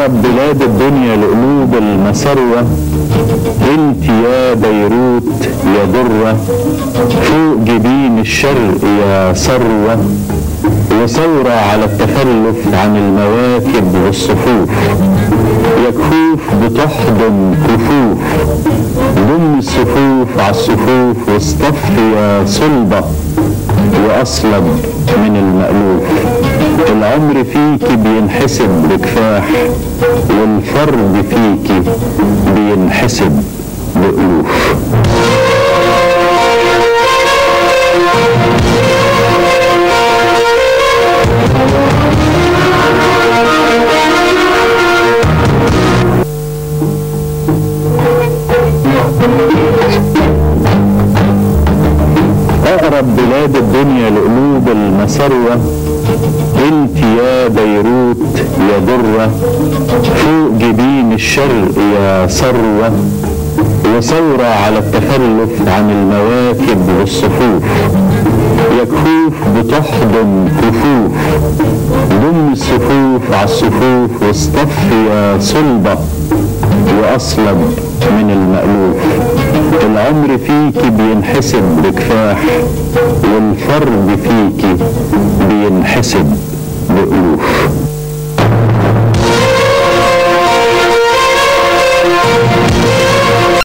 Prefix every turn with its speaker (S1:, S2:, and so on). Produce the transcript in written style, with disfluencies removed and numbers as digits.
S1: أقرب بلاد الدنيا لقلوب المسروة، انت يا بيروت يا درة، فوق جبين الشرق يا ثروة، وثورة على التخلف عن المواكب والصفوف، يا كفوف بتحضن كفوف، ضم الصفوف على الصفوف، واصطف يا صلبة وأصلب من المألوف. العمر فيكي بينحسب بكفاح، والفرد فيكي بينحسب بألوف. أقرب بلاد الدنيا لقلوب المسروة، انت يا بيروت يا درة، فوق جبين الشرق يا ثروة، وثورة على التخلف عن المواكب والصفوف، يا كفوف بتحضن كفوف، ضم الصفوف على الصفوف، واصطف يا صلبة وأصلب من المألوف. العمر فيكي بينحسب بكفاح، والفرد فيكي بينحسب بألوف.